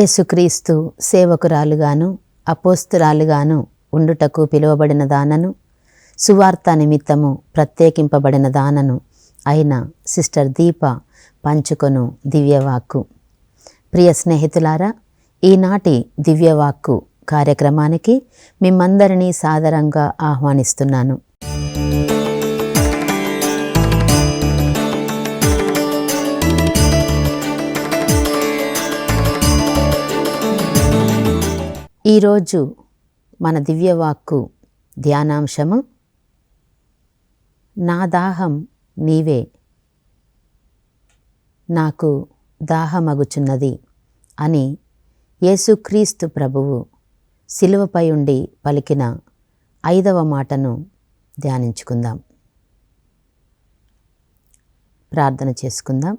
యేసుక్రీస్తు సేవకురాలుగాను అపోస్తురాలుగాను ఉండుటకు పిలువబడిన దానను, సువార్త నిమిత్తము ప్రత్యేకింపబడిన దానను అయిన సిస్టర్ దీప పంచుకొను దివ్యవాక్కు. ప్రియ స్నేహితులారా, ఈనాటి దివ్యవాక్కు కార్యక్రమానికి మిమ్మందరినీ సాదరంగా ఆహ్వానిస్తున్నాను. ఈరోజు మన దివ్యవాక్కు ధ్యానాంశము నా దాహం నీవే, నాకు దాహమగుచున్నది అని యేసుక్రీస్తు ప్రభువు శిలువపై ఉండి పలికిన 5వ మాటను ధ్యానించుకుందాం. ప్రార్థన చేసుకుందాం.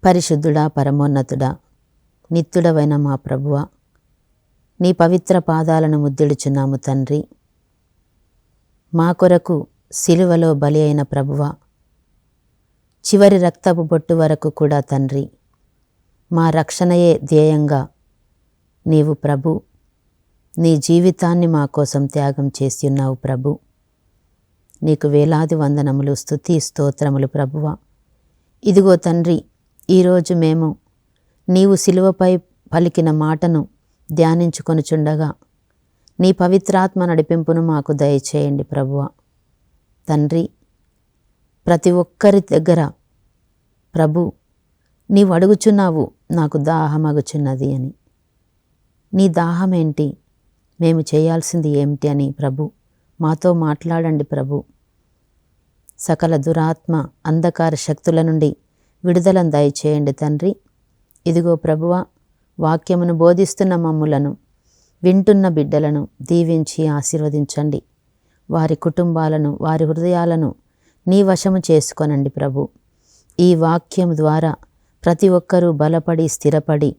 పరిశుద్ధుడా, పరమోన్నతుడా, నిత్యుడవైన మా ప్రభువా, నీ పవిత్ర పాదాలను ముద్దిడుచున్నాము తండ్రి. మా కొరకు సిలువలో బలి అయిన ప్రభువా, చివరి రక్తపు బొట్టు వరకు కూడా తండ్రి, మా రక్షణయే ధ్యేయంగా నీవు ప్రభు నీ జీవితాన్ని మా కోసం త్యాగం చేసి ఉన్నావు ప్రభు. నీకు వేలాది వందనములు, స్తుతి స్తోత్రములు ప్రభువా. ఇదిగో తండ్రి, ఈరోజు మేము నీవు శిలువపై పలికిన మాటను ధ్యానించుకొనుచుండగా నీ పవిత్రాత్మ నడిపింపును మాకు దయచేయండి ప్రభువా. తండ్రి, ప్రతి ఒక్కరి దగ్గర ప్రభు నీవు అడుగుచున్నావు, నాకు దాహమగుచున్నది అని. నీ దాహం ఏంటి, మేము చేయాల్సింది ఏమిటి అని ప్రభు మాతో మాట్లాడండి ప్రభు. సకల దురాత్మ అంధకార శక్తుల నుండి విడుదలను దయచేయండి తండ్రి. ఇదిగో ప్రభువా, వాక్యమును బోధిస్తున్న మమ్ములను, వింటున్న బిడ్డలను దీవించి ఆశీర్వదించండి. వారి కుటుంబాలను, వారి హృదయాలను నీ వశము చేసుకొనండి ప్రభు. ఈ వాక్యం ద్వారా ప్రతి ఒక్కరూ బలపడి స్థిరపడి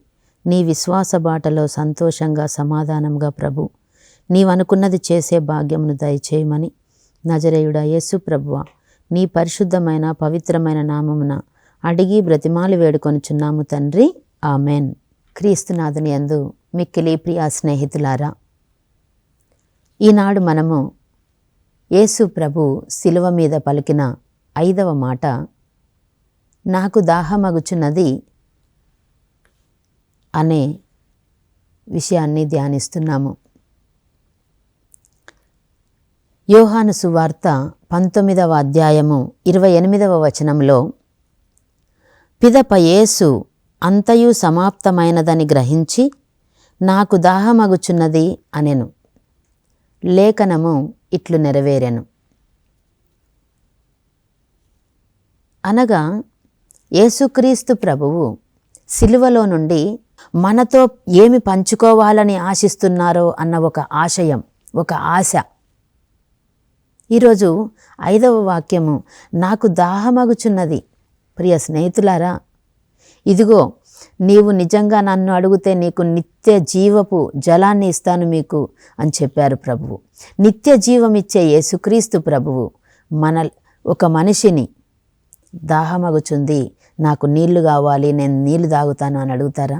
నీ విశ్వాస బాటలో సంతోషంగా సమాధానంగా ప్రభు నీవనుకున్నది చేసే భాగ్యమును దయచేయమని నజరేయుడా యేసు ప్రభువా నీ పరిశుద్ధమైన పవిత్రమైన నామమున అడిగి బ్రతిమాలి వేడుకొనుచున్నాము తండ్రి, ఆమెన్. క్రీస్తునాథుని యందు మిక్కిలి ప్రియ స్నేహితులారా, ఈనాడు మనము యేసు ప్రభు శిలువ మీద పలికిన 5వ మాట, నాకు దాహమగుచున్నది అనే విషయాన్ని ధ్యానిస్తున్నాము. యోహాను సువార్త 19వ అధ్యాయము 28వ వచనంలో, పిదప యేసు అంతయు సమాప్తమైనదని గ్రహించి నాకు దాహమగుచున్నది అనెను. లేఖనము ఇట్లు నెరవేరెను. అనగా యేసుక్రీస్తు ప్రభువు శిలువలో నుండి మనతో ఏమి పంచుకోవాలని ఆశిస్తున్నారో అన్న ఒక ఆశయం, ఒక ఆశ. ఈరోజు 5వ వాక్యము, నాకు దాహమగుచున్నది. ప్రియ స్నేహితులారా, ఇదిగో నీవు నిజంగా నన్ను అడిగితే నీకు నిత్య జీవపు జలాన్ని ఇస్తాను మీకు అని చెప్పారు ప్రభువు. నిత్య జీవం ఇచ్చే యేసుక్రీస్తు ప్రభువు ఒక మనిషిని దాహమగుచుంది, నాకు నీళ్లు కావాలి, నేను నీళ్లు తాగుతాను అని అడుగుతారా?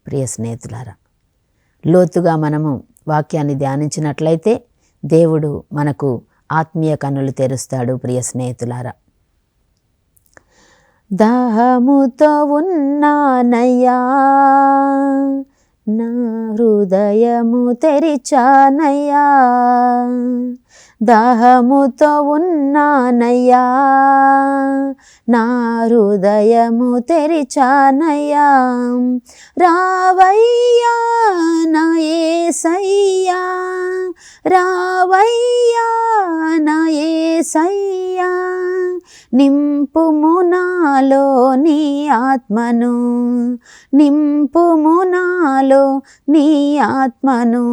ప్రియ స్నేహితులారా, లోతుగా మనము వాక్యాన్ని ధ్యానించినట్లయితే దేవుడు మనకు ఆత్మీయ కన్నులు తెరుస్తాడు. ప్రియ స్నేహితులారా, దాహముతో ఉన్నానయ్యా, నా హృదయము తెరిచానయ్యా, దాహముతో ఉన్నానయ్యా, నా హృదయము తెరిచానయ్యా, రావయ్యా నా యేసయ్యా, రావయ్యా నా యేసయ్యా, నింపుము నాలో నీ ఆత్మను, నింపుము నాలో నీ ఆత్మను,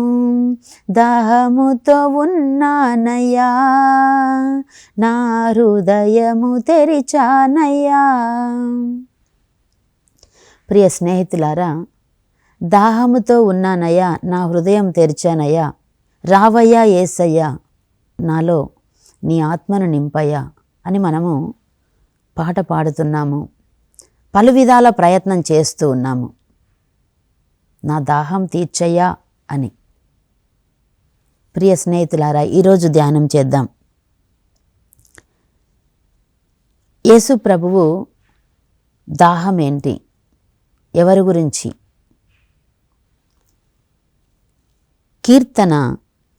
దాహముతో ఉన్నానయ్యా, నా హృదయము తెరిచానయ్యా. ప్రియ స్నేహితులారా, దాహముతో ఉన్నానయ్యా, నా హృదయం తెరిచానయ్యా, రావయ్యా యేసయ్యా, నాలో నీ ఆత్మను నింపయ్యా అని మనము పాట పాడుతున్నాము. పలు విధాల ప్రయత్నం చేస్తూ ఉన్నాము, నా దాహం తీర్చయ్యా అని. ప్రియ స్నేహితులారా, ఈరోజు ధ్యానం చేద్దాం. యేసు ప్రభువు దాహం ఏంటి, ఎవరి గురించి? కీర్తన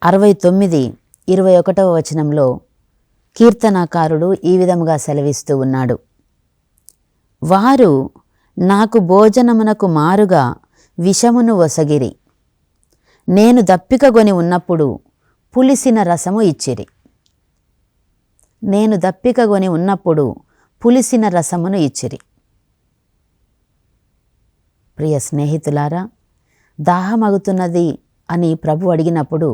69:21 వచనంలో కీర్తనాకారుడు ఈ విధముగా సెలవిస్తూ ఉన్నాడు. వారు నాకు భోజనమునకు మారుగా విషమును ఒసగిరి, నేను దప్పికగొని ఉన్నప్పుడు పులిసిన రసము ఇచ్చిరి. నేను దప్పికగొని ఉన్నప్పుడు పులిసిన రసమును ఇచ్చిరి. ప్రియ స్నేహితులారా, దాహమగుతున్నది అని ప్రభు అడిగినప్పుడు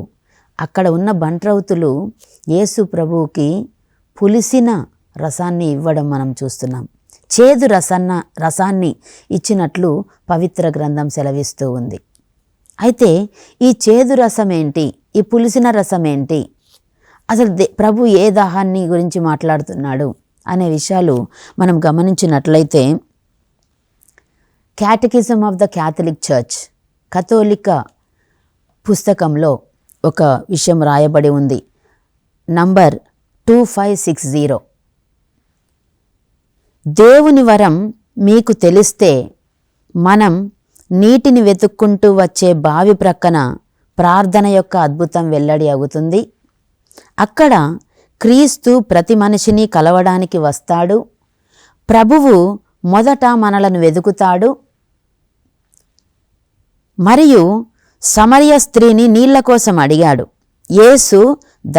అక్కడ ఉన్న బంట్రౌతులు యేసు ప్రభువుకి పులిసిన రసాన్ని ఇవ్వడం మనం చూస్తున్నాం. చేదు రసాన్ని ఇచ్చినట్లు పవిత్ర గ్రంథం సెలవిస్తూ ఉంది. అయితే ఈ చేదు రసం ఏంటి, ఈ పులిసిన రసం ఏంటి, అసలు ప్రభు ఏ దాహాన్ని గురించి మాట్లాడుతున్నాడు అనే విషయాలు మనం గమనించినట్లయితే, catechism of the Catholic church, కథోలిక పుస్తకంలో ఒక విషయం రాయబడి ఉంది. నంబర్ 2560. దేవుని వరం మీకు తెలిస్తే మనం నీటిని వెతుక్కుంటూ వచ్చే బావి ప్రక్కన ప్రార్థన యొక్క అద్భుతం వెల్లడి అవుతుంది. అక్కడ క్రీస్తు ప్రతి మనిషిని కలవడానికి వస్తాడు. ప్రభువు మొదట మనలను వెతుకుతాడు. మరియు సమరయ స్త్రీని నీళ్ల కోసం అడిగాడు. యేసు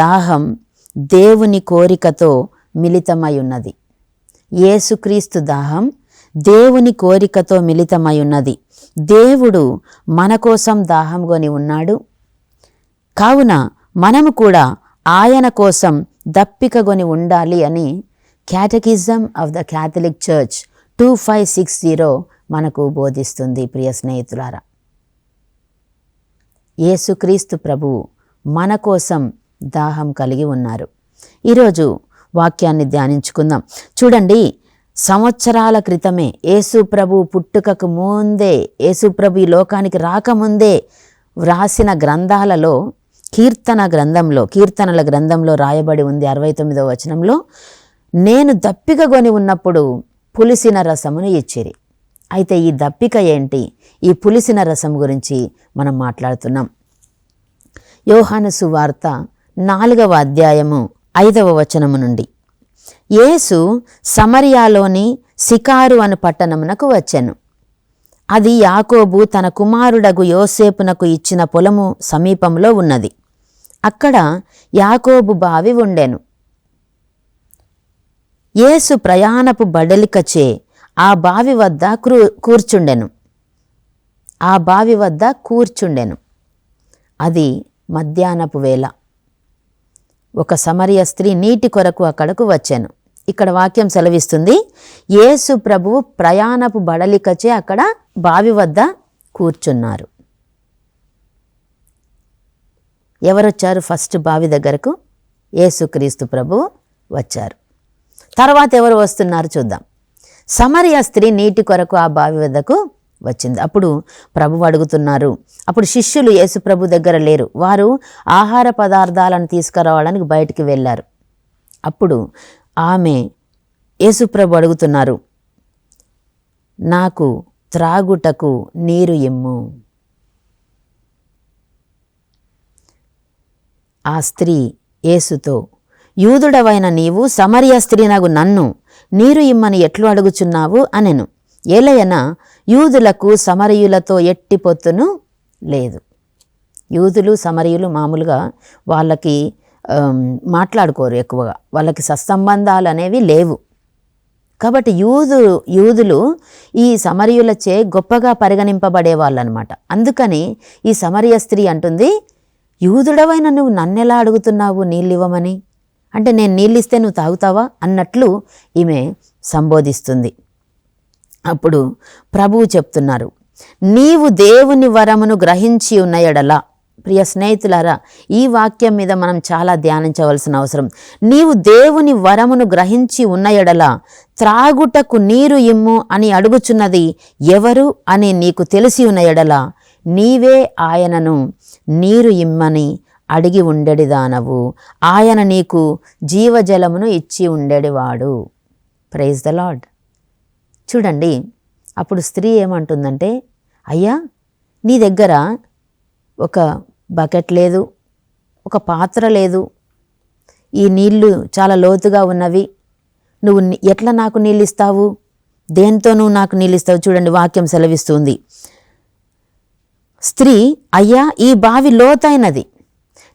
దాహం దేవుని కోరికతో మిళితమై ఉన్నది. యేసుక్రీస్తు దాహం దేవుని కోరికతో మిళితమై ఉన్నది. దేవుడు మన కోసం దాహం కొని ఉన్నాడు. కావున మనము కూడా ఆయన కోసం దప్పికగొని ఉండాలి అని catechism of the Catholic church 2560 మనకు బోధిస్తుంది. ప్రియ స్నేహితులారా, యేసుక్రీస్తు ప్రభువు మన కోసం దాహం కలిగి ఉన్నారు. ఈరోజు వాక్యాన్ని ధ్యానించుకుందాం. చూడండి, సంవత్సరాల క్రితమే యేసు ప్రభు పుట్టుకకు ముందే, యేసు ప్రభు ఈ లోకానికి రాకముందే వ్రాసిన గ్రంథాలలో కీర్తనల గ్రంథంలో రాయబడి ఉంది 69వ వచనంలో, నేను దప్పికగొని ఉన్నప్పుడు పులిసిన రసమును ఇచ్చిరి. అయితే ఈ దప్పిక ఏంటి, ఈ పులిసిన రసం గురించి మనం మాట్లాడుతున్నాం. యోహాను సువార్త 4వ అధ్యాయము 5వ వచనము నుండి, యేసు సమరియాలోని సికారు అను పట్టణమునకు వచ్చెను. అది యాకోబు తన కుమారుడగు యోసేపునకు ఇచ్చిన పొలము సమీపంలో ఉన్నది. అక్కడ యాకోబు బావి ఉండెను. యేసు ప్రయాణపు బడలికచే ఆ బావి వద్ద కూర్చుండెను. అది మధ్యాహ్నపు వేళ. ఒక సమరయ స్త్రీ నీటి కొరకు అక్కడకు వచ్చాను. ఇక్కడ వాక్యం సెలవిస్తుంది, యేసు ప్రభువు ప్రయాణపు బడలికచే అక్కడ బావి వద్ద కూర్చున్నారు. ఎవరొచ్చారు ఫస్ట్ బావి దగ్గరకు? యేసుక్రీస్తు ప్రభువు వచ్చారు. తర్వాత ఎవరు వస్తున్నారు చూద్దాం. సమరయ స్త్రీ నీటి కొరకు ఆ బావి వద్దకు వచ్చింది. అప్పుడు ప్రభువు అడుగుతున్నారు. అప్పుడు శిష్యులు యేసు ప్రభు దగ్గర లేరు. వారు ఆహార పదార్థాలను తీసుకురావడానికి బయటికి వెళ్ళారు. అప్పుడు ఆమె యేసు ప్రభు అడుగుతున్నారు, నాకు త్రాగుటకు నీరు ఇమ్ము. ఆ స్త్రీ యేసుతో, యూదుడవైన నీవు సమరయ స్త్రీనగు నన్ను నీరు ఇమ్మని ఎట్లు అడుగుచున్నావు అనెను. ఏలయన యూదులకు సమరయులతో ఎట్టి పొత్తును లేదు. యూదులు సమరయులు మామూలుగా వాళ్ళకి మాట్లాడుకోరు, ఎక్కువగా వాళ్ళకి సత్సంబంధాలు అనేవి లేవు. కాబట్టి యూదులు ఈ సమరయులచే గొప్పగా పరిగణింపబడే వాళ్ళు అనమాట. అందుకని ఈ సమరయ స్త్రీ అంటుంది, యూదుడవైన నువ్వు నన్నెలా అడుగుతున్నావు నీళ్ళు ఇవ్వమని? అంటే నేను నీళ్ళు ఇస్తే నువ్వు తాగుతావా అన్నట్లు ఈమె సంబోధిస్తుంది. అప్పుడు ప్రభువు చెప్తున్నారు, నీవు దేవుని వరమును గ్రహించి ఉన్న ఎడల, ప్రియ స్నేహితులారా, ఈ వాక్యం మీద మనం చాలా ధ్యానించవలసిన అవసరం. నీవు దేవుని వరమును గ్రహించి ఉన్న ఎడల త్రాగుటకు నీరు ఇమ్ము అని అడుగుచున్నది ఎవరు అని నీకు తెలిసి ఉన్న ఎడల నీవే ఆయనను నీరు ఇమ్మని అడిగి ఉండెడిదానవు, ఆయన నీకు జీవజలమును ఇచ్చి ఉండేడివాడు. Praise the lord. చూడండి, అప్పుడు స్త్రీ ఏమంటుందంటే, అయ్యా నీ దగ్గర ఒక బకెట్ లేదు, ఒక పాత్ర లేదు, ఈ నీళ్లు చాలా లోతుగా ఉన్నవి, నువ్వు ఎట్లా నాకు నీళ్ళు ఇస్తావు, దేంతో నువ్వు నాకు నీళ్ళు ఇస్తావు? చూడండి, వాక్యం సెలవిస్తుంది. స్త్రీ, అయ్యా ఈ బావి లోతైనది,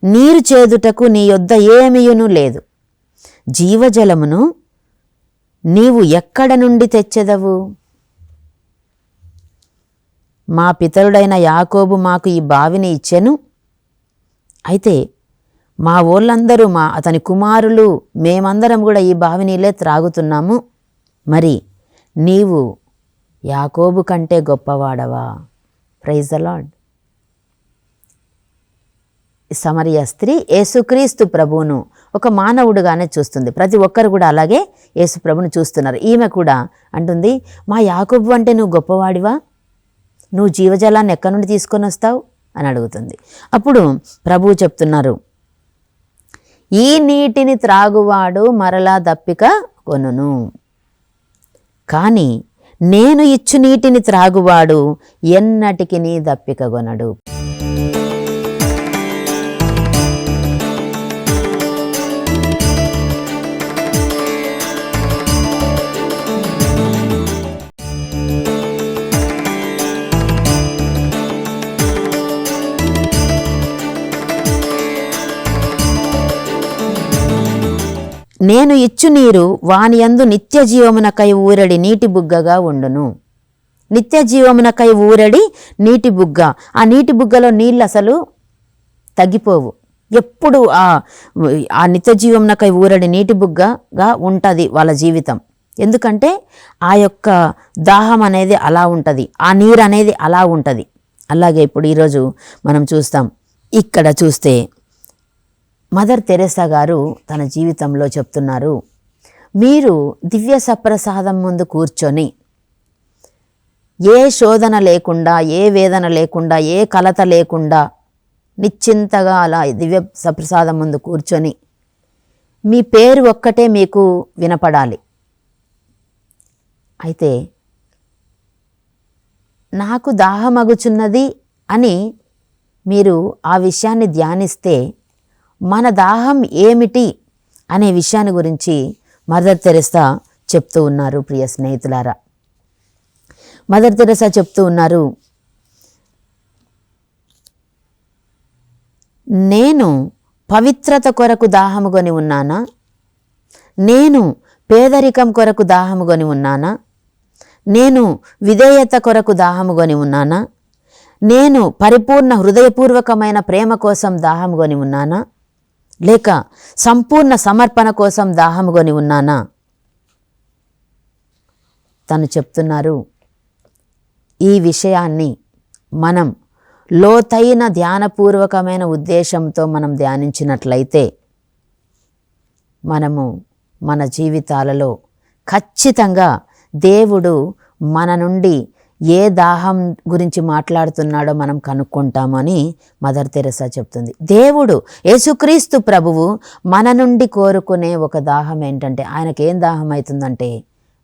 నీరు చేదుటకు నీ యొద్ద ఏమీయును లేదు, జీవజలమును నీవు ఎక్కడ నుండి తెచ్చెదవు? మా పితరుడైన యాకోబు మాకు ఈ బావిని ఇచ్చెను, అయితే మా ఊళ్ళందరూ అతని కుమారులు మేమందరం కూడా ఈ బావి నీళ్ళే త్రాగుతున్నాము, మరి నీవు యాకోబు కంటే గొప్పవాడవా? Praise the lord. సమరయ స్త్రీ యేసుక్రీస్తు ప్రభువును ఒక మానవుడుగానే చూస్తుంది. ప్రతి ఒక్కరు కూడా అలాగే యేసు ప్రభువును చూస్తున్నారు. ఈమె కూడా అంటుంది, మా యాకోబు అంటే నువ్వు గొప్పవాడివా, నువ్వు జీవజలాన్ని ఎక్కడి నుండి తీసుకొని వస్తావు అని అడుగుతుంది. అప్పుడు ప్రభువు చెప్తున్నారు, ఈ నీటిని త్రాగువాడు మరలా దప్పిక కొనును, కానీ నేను ఇచ్చు నీటిని త్రాగువాడు ఎన్నటికి నీ దప్పిక కొనడు. నేను ఇచ్చు నీరు వాని యందు నిత్య జీవమునకై ఊరడి నీటి బుగ్గగా ఉండును. నిత్య జీవమునకై ఊరడి నీటి బుగ్గ. ఆ నీటి బుగ్గలో నీళ్ళు అసలు తగ్గిపోవు. ఎప్పుడు ఆ నిత్య జీవమునకై ఊరడి నీటి బుగ్గగా ఉంటుంది వాళ్ళ జీవితం. ఎందుకంటే ఆ యొక్క దాహం అనేది అలా ఉంటుంది, ఆ నీరు అనేది అలా ఉంటుంది. అలాగే ఇప్పుడు ఈరోజు మనం చూస్తాం, ఇక్కడ చూస్తే మదర్ తెరెసా గారు తన జీవితంలో చెప్తున్నారు, మీరు దివ్య సప్రసాదం ముందు కూర్చొని ఏ శోధన లేకుండా, ఏ వేదన లేకుండా, ఏ కలత లేకుండా నిశ్చింతగా అలా దివ్య సప్రసాదం ముందు కూర్చొని మీ పేరు ఒక్కటే మీకు వినపడాలి. అయితే నాకు దాహమగుచున్నది అని మీరు ఆ విషయాన్ని ధ్యానిస్తే మన దాహం ఏమిటి అనే విషయాన్ని గురించి మదర్ తెరెసా చెప్తూ ఉన్నారు. ప్రియ స్నేహితులారా, మదర్ తెరెసా చెప్తూ ఉన్నారు, నేను పవిత్రత కొరకు దాహముగొని ఉన్నానా, నేను పేదరికం కొరకు దాహముగొని ఉన్నానా, నేను విధేయత కొరకు దాహముగొని ఉన్నానా, నేను పరిపూర్ణ హృదయపూర్వకమైన ప్రేమ కోసం దాహముగొని ఉన్నానా, లేక సంపూర్ణ సమర్పణ కోసం దాహముగొని ఉన్నానా? తను చెప్తున్నారు, ఈ విషయాన్ని మనం లోతైన ధ్యానపూర్వకమైన ఉద్దేశంతో మనం ధ్యానించినట్లయితే మనము మన జీవితాలలో ఖచ్చితంగా దేవుడు మన నుండి ఏ దాహం గురించి మాట్లాడుతున్నాడో మనం కనుక్కుంటామని మదర్ తెరెసా చెప్తుంది. దేవుడు యేసుక్రీస్తు ప్రభువు మన నుండి కోరుకునే ఒక దాహం ఏంటంటే, ఆయనకి ఏం దాహం అవుతుందంటే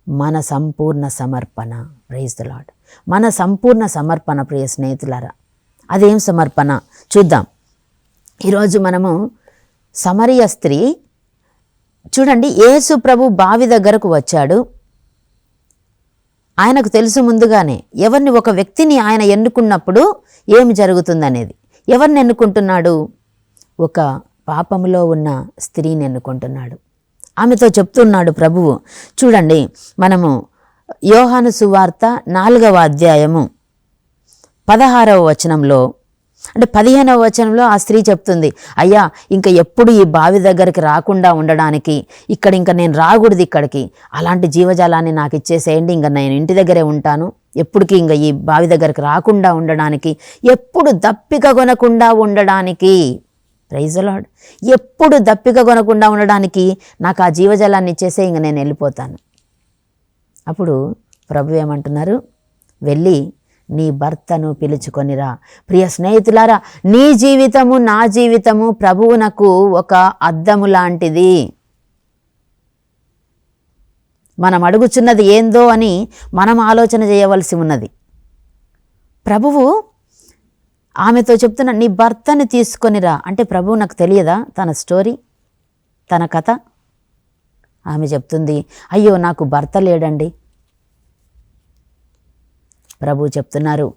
మన సంపూర్ణ సమర్పణ. Praise the lord. మన సంపూర్ణ సమర్పణ. ప్రియ స్నేహితులారా, అదేం సమర్పణ చూద్దాం. ఈరోజు మనము సమరయ స్త్రీ చూడండి, యేసు ప్రభు బావి దగ్గరకు వచ్చాడు. ఆయనకు తెలుసు ముందుగానే ఎవరిని, ఒక వ్యక్తిని ఆయన ఎన్నుకున్నప్పుడు ఏమి జరుగుతుందనేది. ఎవరిని ఎన్నుకుంటున్నాడు? ఒక పాపములో ఉన్న స్త్రీని ఎన్నుకుంటున్నాడు. ఆమెతో చెప్తున్నాడు ప్రభువు. చూడండి, మనము యోహాను సువార్త 4వ అధ్యాయము 16వ వచనంలో, అంటే 15వ వచనంలో ఆ స్త్రీ చెప్తుంది, అయ్యా ఇంకా ఎప్పుడు ఈ బావి దగ్గరికి రాకుండా ఉండడానికి, ఇక్కడ ఇంకా నేను రాకూడదు ఇక్కడికి, అలాంటి జీవజాలాన్ని నాకు ఇచ్చేసేయండి, ఇంకా నేను ఇంటి దగ్గరే ఉంటాను, ఎప్పటికీ ఇంకా ఈ బావి దగ్గరికి రాకుండా ఉండడానికి, ఎప్పుడు దప్పిక కొనకుండా ఉండడానికి, ప్రైజ్ ది లార్డ్, ఎప్పుడు దప్పిక కొనకుండా ఉండడానికి నాకు ఆ జీవజలాన్ని ఇచ్చేసే ఇంక నేను వెళ్ళిపోతాను. అప్పుడు ప్రభు ఏమంటున్నారు, వెళ్ళి నీ భర్తను పిలుచుకొనిరా. ప్రియ స్నేహితులారా, నీ జీవితము నా జీవితము ప్రభువునకు ఒక అద్దము లాంటిది. మనం అడుగుచున్నది ఏందో అని మనం ఆలోచన చేయవలసి ఉన్నది. ప్రభువు ఆమెతో చెప్తున్నా, నీ భర్తని తీసుకొనిరా అంటే ప్రభువు నాకు తెలియదా తన స్టోరీ, తన కథ? ఆమె చెప్తుంది, అయ్యో నాకు భర్త లేడండి. ప్రభు చెప్తున్నారు,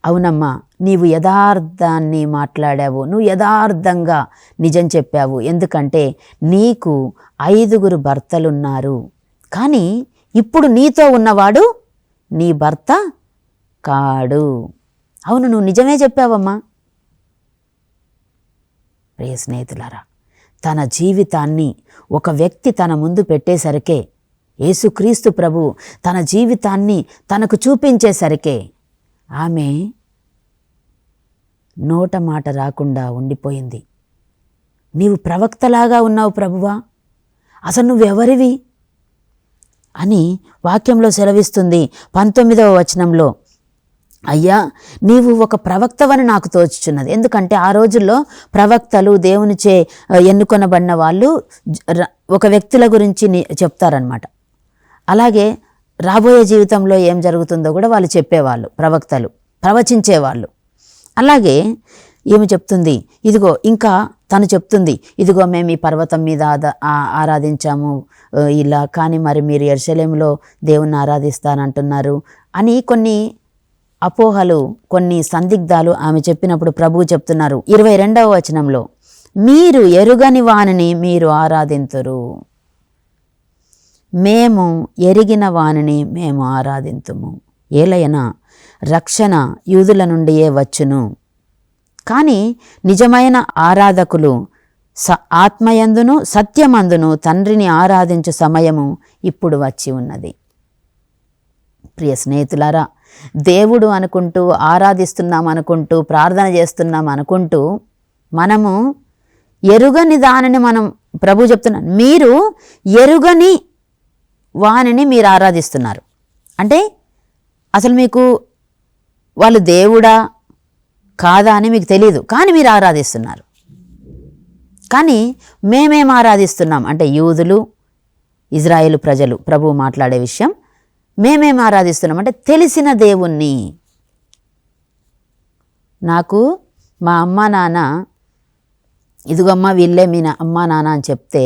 అవునమ్మా, నీవు యథార్థాన్ని మాట్లాడావు, నువ్వు యథార్థంగా నిజం చెప్పావు. ఎందుకంటే నీకు 5 భర్తలున్నారు, కానీ ఇప్పుడు నీతో ఉన్నవాడు నీ భర్త కాడు. అవును, నువ్వు నిజమే చెప్పావమ్మా. ప్రియ స్నేహితులారా, తన జీవితాన్ని ఒక వ్యక్తి తన ముందు పెట్టేసరికే, యేసుక్రీస్తు ప్రభు తన జీవితాన్ని తనకు చూపించేసరికే ఆమె నోట మాట రాకుండా ఉండిపోయింది. నీవు ప్రవక్తలాగా ఉన్నావు ప్రభువా, అసలు నువ్వెవరివి అని వాక్యంలో సెలవిస్తుంది 19వ వచనంలో. అయ్యా, నీవు ఒక ప్రవక్తవని నాకు తోచుచున్నది. ఎందుకంటే ఆ రోజుల్లో ప్రవక్తలు దేవునిచే ఎన్నుకొనబడిన వాళ్ళు ఒక వ్యక్తుల గురించి చెప్తారనమాట. అలాగే రాబోయే జీవితంలో ఏం జరుగుతుందో కూడా వాళ్ళు చెప్పేవాళ్ళు, ప్రవక్తలు ప్రవచించేవాళ్ళు. అలాగే ఏమి చెప్తుంది, ఇదిగో ఇంకా తను చెప్తుంది, ఇదిగో మేము ఈ పర్వతం మీద ఆరాధించాము ఇలా, కానీ మరి మీరు యెరూషలేములో దేవుణ్ణి ఆరాధిస్తానంటున్నారు అని కొన్ని అపోహలు, కొన్ని సందిగ్ధాలు ఆమె చెప్పినప్పుడు ప్రభువు చెప్తున్నారు 22వ వచనంలో, మీరు ఎరుగని వానిని మీరు ఆరాధింతురు, మేము ఎరిగిన వానిని మేము ఆరాధింతుము. ఏలయనా రక్షణ యూదుల నుండియే వచ్చును, కానీ నిజమైన ఆరాధకులు ఆత్మయందును సత్యమందును తండ్రిని ఆరాధించు సమయము ఇప్పుడు వచ్చి ఉన్నది. ప్రియ స్నేహితులారా, దేవుడు అనుకుంటూ ఆరాధిస్తున్నాం అనుకుంటూ ప్రార్థన చేస్తున్నాం అనుకుంటూ మనము ఎరుగని దానిని మనం, ప్రభు చెప్తున్నాను, మీరు ఎరుగని వానిని మీరు ఆరాధిస్తున్నారు. అంటే అసలు మీకు వాళ్ళు దేవుడా కాదా అని మీకు తెలియదు, కానీ మీరు ఆరాధిస్తున్నారు. కానీ మేమేం ఆరాధిస్తున్నాం అంటే యూదులు, ఇజ్రాయేలు ప్రజలు, ప్రభువు మాట్లాడే విషయం, మేమేం ఆరాధిస్తున్నాం అంటే తెలిసిన దేవుణ్ణి. నాకు మా అమ్మ నాన్న, ఇదిగమ్మ వీళ్ళే మీ అమ్మ నాన్న అని చెప్తే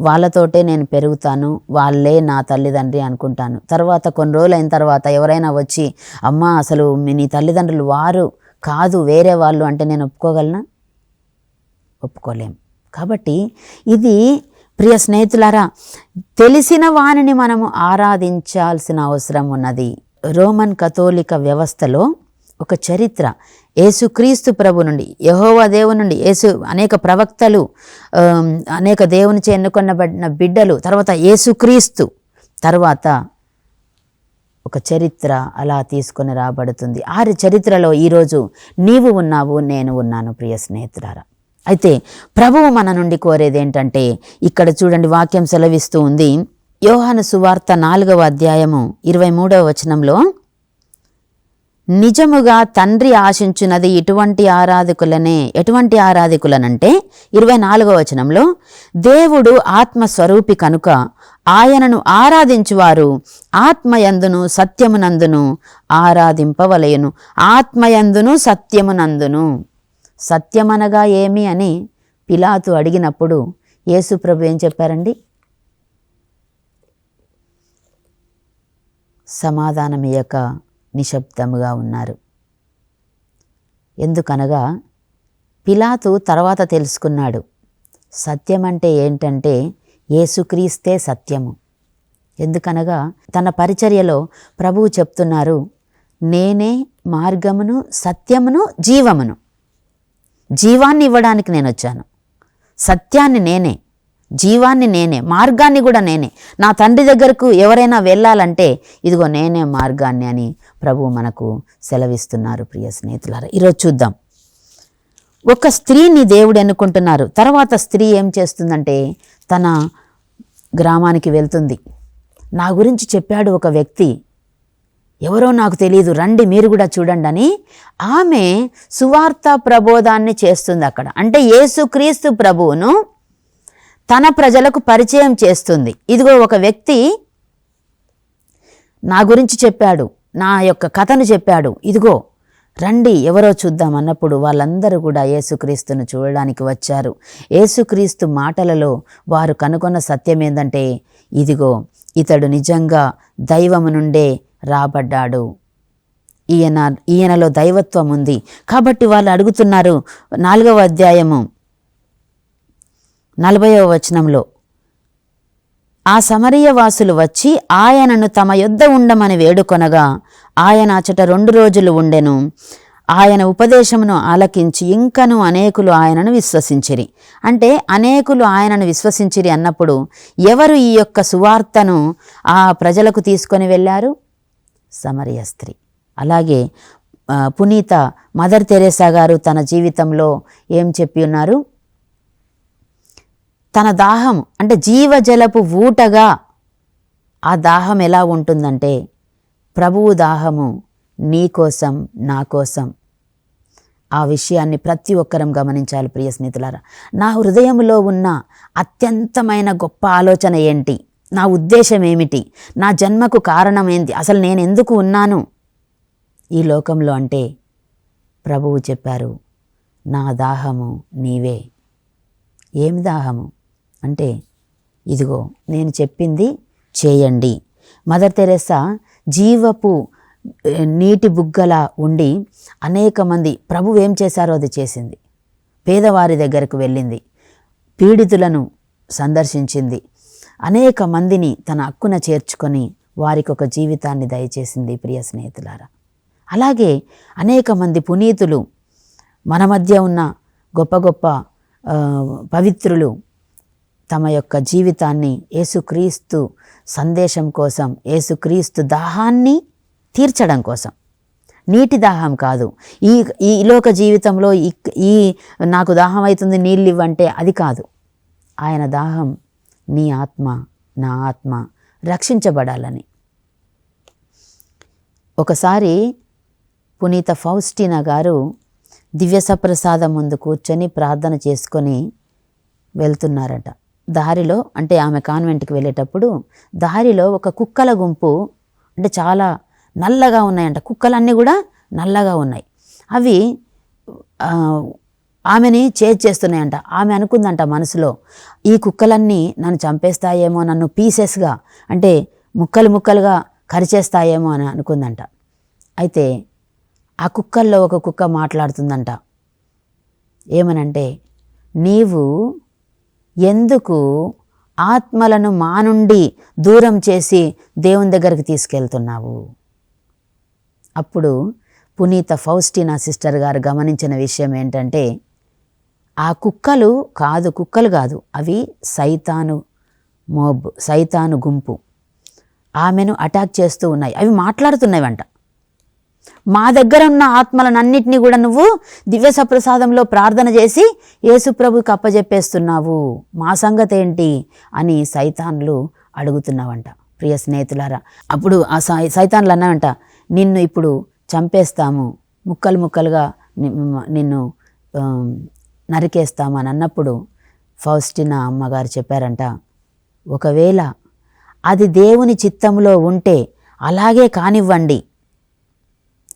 వాళ్ళతోటే నేను పెరుగుతాను, వాళ్ళే నా తల్లిదండ్రి అనుకుంటాను. తర్వాత కొన్ని రోజులు అయిన తర్వాత ఎవరైనా వచ్చి అమ్మ అసలు నీ తల్లిదండ్రులు వారు కాదు వేరే వాళ్ళు అంటే నేను ఒప్పుకోగలనా? ఒప్పుకోలేం. కాబట్టి ఇది ప్రియ స్నేహితులారా, తెలిసిన వానిని మనము ఆరాధించాల్సిన అవసరం ఉన్నది. రోమన్ కథోలిక వ్యవస్థలో ఒక చరిత్ర, యేసుక్రీస్తు ప్రభు నుండి, యెహోవా దేవుని నుండి, అనేక ప్రవక్తలు, అనేక దేవునిచే ఎన్నుకొనబడిన బిడ్డలు, తర్వాత యేసుక్రీస్తు, తర్వాత ఒక చరిత్ర అలా తీసుకొని రాబడుతుంది. ఆ చరిత్రలో ఈరోజు నీవు ఉన్నావు, నేను ఉన్నాను. ప్రియ స్నేహితులారా, అయితే ప్రభువు మన నుండి కోరేది ఏంటంటే, ఇక్కడ చూడండి వాక్యం సెలవిస్తూ ఉంది. యోహాను సువార్త 4వ అధ్యాయము 23వ వచనంలో, నిజముగా తండ్రి ఆశించున్నది ఎటువంటి ఆరాధకులనంటే 24వ వచనంలో, దేవుడు ఆత్మస్వరూపి కనుక ఆయనను ఆరాధించువారు ఆత్మయందును సత్యమునందును ఆరాధింపవలయును. ఆత్మయందును సత్యమునందును. సత్యమనగా ఏమి అని పిలాతు అడిగినప్పుడు యేసు ప్రభు ఏం చెప్పారండి? సమాధానమియ్యక నిశ్శబ్దముగా ఉన్నారు. ఎందుకనగా పిలాతు తర్వాత తెలుసుకున్నాడు, సత్యం అంటే ఏంటంటే యేసుక్రీస్తే సత్యము. ఎందుకనగా తన పరిచర్యలో ప్రభువు చెప్తున్నారు, నేనే మార్గమును సత్యమును జీవమును. జీవాన్ని ఇవ్వడానికి నేను వచ్చాను, సత్యాన్ని నేనే, జీవాన్ని నేనే, మార్గాన్ని కూడా నేనే. నా తండ్రి దగ్గరకు ఎవరైనా వెళ్ళాలంటే ఇదిగో నేనే మార్గాన్ని అని ప్రభువు మనకు సెలవిస్తున్నారు. ప్రియ స్నేహితులారా, ఈరోజు చూద్దాం. ఒక స్త్రీని దేవుడు ఎన్నుకుంటున్నారు. తర్వాత స్త్రీ ఏం చేస్తుందంటే తన గ్రామానికి వెళ్తుంది. నా గురించి చెప్పాడు ఒక వ్యక్తి, ఎవరో నాకు తెలియదు, రండి మీరు కూడా చూడండి అని ఆమె సువార్త ప్రబోధాన్ని చేస్తుంది అక్కడ. అంటే యేసుక్రీస్తు ప్రభువును తన ప్రజలకు పరిచయం చేస్తుంది. ఇదిగో ఒక వ్యక్తి నా గురించి చెప్పాడు, నా యొక్క కథను చెప్పాడు, ఇదిగో రండి ఎవరో చూద్దాం అన్నప్పుడు వాళ్ళందరూ కూడా యేసుక్రీస్తును చూడడానికి వచ్చారు. యేసుక్రీస్తు మాటలలో వారు కనుగొన్న సత్యం ఏంటంటే ఇదిగో ఇతడు నిజంగా దైవము నుండే రాబడ్డాడు, ఈయనలో దైవత్వం ఉంది. కాబట్టి వాళ్ళు అడుగుతున్నారు 4వ అధ్యాయము 40వ వచనంలో, ఆ సమరయ వాసులు వచ్చి ఆయనను తమ యొద్ద ఉండమని వేడుకొనగా ఆయన అచట 2 రోజులు ఉండెను. ఆయన ఉపదేశమును ఆలకించి ఇంకను అనేకులు ఆయనను విశ్వసించిరి. అంటే అనేకులు ఆయనను విశ్వసించిరి అన్నప్పుడు ఎవరు ఈ యొక్క సువార్తను ఆ ప్రజలకు తీసుకొని వెళ్ళారు? సమరయ స్త్రీ. అలాగే పునీత మదర్ తెరేసా గారు తన జీవితంలో ఏం చెప్పి ఉన్నారు? తన దాహం అంటే జీవజలపు ఊటగా ఆ దాహం ఎలా ఉంటుందంటే ప్రభువు దాహము నీ కోసం నా కోసం. ఆ విషయాన్ని ప్రతి ఒక్కరం గమనించాలి. ప్రియ స్నేహితులారా, నా హృదయంలో ఉన్న అత్యంతమైన గొప్ప ఆలోచన ఏంటి, నా ఉద్దేశం ఏమిటి, నా జన్మకు కారణం ఏంటి, అసలు నేను ఎందుకు ఉన్నాను ఈ లోకంలో అంటే ప్రభువు చెప్పారు, నా దాహము నీవే. ఏమి దాహము అంటే ఇదిగో నేను చెప్పింది చేయండి. మదర్ తెరేసా జీవపు నీటి బుగ్గల ఉండి అనేక మంది ప్రభువు ఏం చేశారో అది చేసింది. పేదవారి దగ్గరకు వెళ్ళింది, పీడితులను సందర్శించింది, అనేక మందిని తన హక్కున చేర్చుకొని వారికి ఒక జీవితాన్ని దయచేసింది. ప్రియ స్నేహితులారా, అలాగే అనేక మంది పునీతులు మన మధ్య ఉన్న గొప్ప గొప్ప పవిత్రులు తమ యొక్క జీవితాన్ని యేసుక్రీస్తు సందేశం కోసం, యేసుక్రీస్తు దాహాన్ని తీర్చడం కోసం, నీటి దాహం కాదు. ఈ లోక జీవితంలో ఈ నాకు దాహం అవుతుంది నీళ్ళు ఇవ్వంటే అది కాదు. ఆయన దాహం నీ ఆత్మ నా ఆత్మ రక్షించబడాలని. ఒకసారి పునీత ఫౌస్టినా గారు దివ్య సప్రసాదం ముందు కూర్చొని ప్రార్థన చేసుకొని వెళ్తున్నారట. దారిలో అంటే ఆమె కాన్వెంట్కి వెళ్ళేటప్పుడు దారిలో ఒక కుక్కల గుంపు, అంటే చాలా నల్లగా ఉన్నాయంట, కుక్కలన్నీ కూడా నల్లగా ఉన్నాయి. అవి ఆమెని చేస్తున్నాయంట. ఆమె అనుకుందంట మనసులో, ఈ కుక్కలన్నీ నన్ను చంపేస్తాయేమో, నన్ను పీసెస్గా అంటే ముక్కలు ముక్కలుగా కరిచేస్తాయేమో అని అనుకుందంట. అయితే ఆ కుక్కల్లో ఒక కుక్క మాట్లాడుతుందంట. ఏమనంటే, నీవు ఎందుకు ఆత్మలను మా నుండి దూరం చేసి దేవుని దగ్గరికి తీసుకెళ్తున్నావు? అప్పుడు పునీత ఫౌస్టినా సిస్టర్ గారు గమనించిన విషయం ఏంటంటే, ఆ కుక్కలు కాదు, అవి సైతాను గుంపు ఆమెను అటాక్ చేస్తూ ఉన్నాయి. అవి మాట్లాడుతున్నాయంట, మా దగ్గర ఉన్న ఆత్మలనన్నిటినీ కూడా నువ్వు దివ్య సప్రసాదంలో ప్రార్థన చేసి యేసుప్రభుకి అప్పజెప్పేస్తున్నావు, మా సంగతి ఏంటి అని సైతాన్లు అడుగుతున్నావంట. ప్రియ స్నేహితులారా, అప్పుడు ఆ సైతాన్లు అన్నావంట, నిన్ను ఇప్పుడు చంపేస్తాము, ముక్కలు ముక్కలుగా నిన్ను నరికేస్తాము అని అన్నప్పుడు ఫౌస్టినా అమ్మగారు చెప్పారంట, ఒకవేళ అది దేవుని చిత్తంలో ఉంటే అలాగే కానివ్వండి,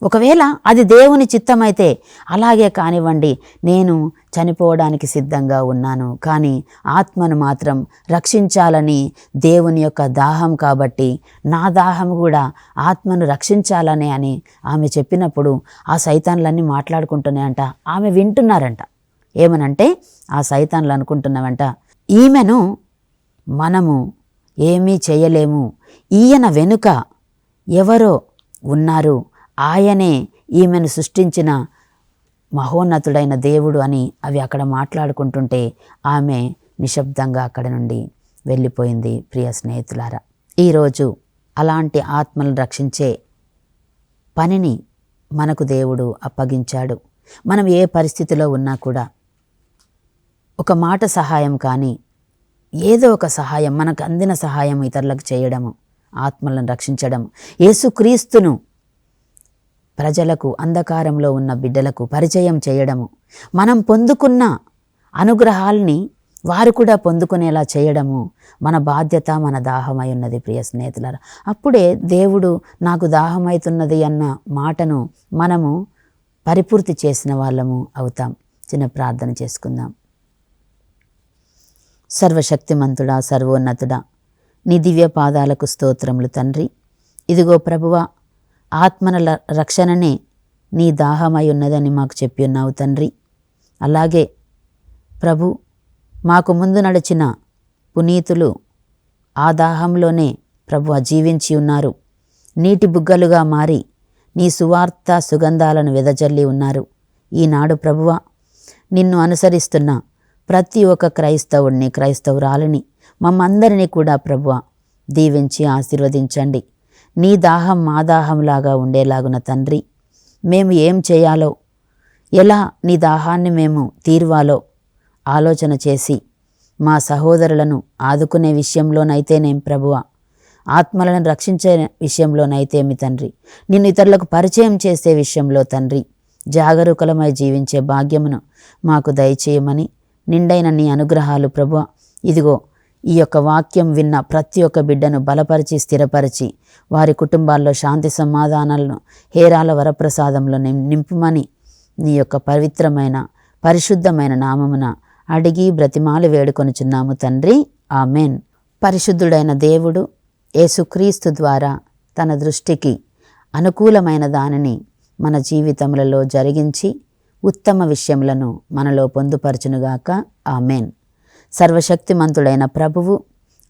ఒకవేళ అది దేవుని చిత్తమైతే అలాగే కానివ్వండి, నేను చనిపోవడానికి సిద్ధంగా ఉన్నాను, కానీ ఆత్మను మాత్రం రక్షించాలని దేవుని యొక్క దాహం కాబట్టి నా దాహం కూడా ఆత్మను రక్షించాలని అని ఆమె చెప్పినప్పుడు ఆ సైతాన్లన్నీ మాట్లాడుకుంటున్నాయంట. ఆమె వింటున్నారంట. ఏమనంటే ఆ సైతాన్లు అనుకుంటున్నామంట, ఈమెను మనము ఏమీ చేయలేము, ఈయన వెనుక ఎవరో ఉన్నారు, ఆయనే ఈమెను సృష్టించిన మహోన్నతుడైన దేవుడు అని అవి అక్కడ మాట్లాడుకుంటుంటే ఆమె నిశ్శబ్దంగా అక్కడ నుండి వెళ్ళిపోయింది. ప్రియ స్నేహితులారా, ఈరోజు అలాంటి ఆత్మలను రక్షించే పనిని మనకు దేవుడు అప్పగించాడు. మనం ఏ పరిస్థితిలో ఉన్నా కూడా ఒక మాట సహాయం కానీ ఏదో ఒక సహాయం, మనకు అందిన సహాయం ఇతరులకు చేయడము, ఆత్మలను రక్షించడం, యేసుక్రీస్తును ప్రజలకు, అంధకారంలో ఉన్న బిడ్డలకు పరిచయం చేయడము, మనం పొందుకున్న అనుగ్రహాల్ని వారు కూడా పొందుకునేలా చేయడము మన బాధ్యత, మన దాహమై ఉన్నది. ప్రియ స్నేహితులారా, అప్పుడే దేవుడు నాకు దాహమవుతున్నది అన్న మాటను మనము పరిపూర్తి చేసిన వాళ్ళము అవుతాం. చిన్న ప్రార్థన చేసుకుందాం. సర్వశక్తిమంతుడా, సర్వోన్నతుడా, నీ దివ్య పాదాలకు స్తోత్రములు తండ్రి. ఇదిగో ప్రభువా, ఆత్మల రక్షణనే నీ దాహమై ఉన్నదని మాకు చెప్పి ఉన్నావు తండ్రి. అలాగే ప్రభు, మాకు ముందు నడిచిన పునీతులు ఆ దాహంలోనే ప్రభువా జీవించి ఉన్నారు. నీటి బుగ్గలుగా మారి నీ సువార్త సుగంధాలను వెదజల్లి ఉన్నారు. ఈనాడు ప్రభువా, నిన్ను అనుసరిస్తున్న ప్రతి ఒక్క క్రైస్తవుడిని, క్రైస్తవురాలిని, మమ్మందరినీ కూడా ప్రభువా దీవించి ఆశీర్వదించండి. నీ దాహం మా దాహంలాగా ఉండేలాగున తండ్రి, మేము ఏం చేయాలో, ఎలా నీ దాహాన్ని మేము తీర్వాలో ఆలోచన చేసి మా సహోదరులను ఆదుకునే విషయంలోనైతేనేం ప్రభువా, ఆత్మలను రక్షించే విషయంలోనైతేమి తండ్రి, నిన్ను ఇతరులకు పరిచయం చేసే విషయంలో తండ్రి, జాగరూకలమై జీవించే భాగ్యమును మాకు దయచేయమని నిండైన నీ అనుగ్రహాలు ప్రభువా, ఇదిగో ఈ యొక్క వాక్యం విన్న ప్రతి ఒక్క బిడ్డను బలపరిచి స్థిరపరిచి వారి కుటుంబాల్లో శాంతి సమాధానాలను హేరాల వరప్రసాదంలో నింపుమని నీ యొక్క పవిత్రమైన పరిశుద్ధమైన నామమున అడిగి బ్రతిమాలు వేడుకొనుచున్నాము తండ్రి. ఆమెన్. పరిశుద్ధుడైన దేవుడు యేసుక్రీస్తు ద్వారా తన దృష్టికి అనుకూలమైన దానిని మన జీవితములలో జరిగించి ఉత్తమ విషయములను మనలో పొందుపరచునుగాక. ఆమెన్. సర్వశక్తిమంతుడైన ప్రభువు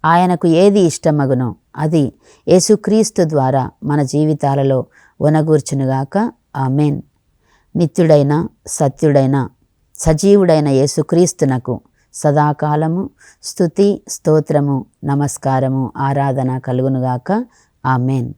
ఆయనకు ఏది ఇష్టమగునో అది యేసుక్రీస్తు ద్వారా మన జీవితాలలో ఒనగూర్చునుగాక. ఆమెన్. నిత్యుడైన సత్యుడైన సజీవుడైన యేసుక్రీస్తునకు సదాకాలము స్తుతి, స్తోత్రము, నమస్కారము, ఆరాధన కలుగునుగాక. ఆమెన్.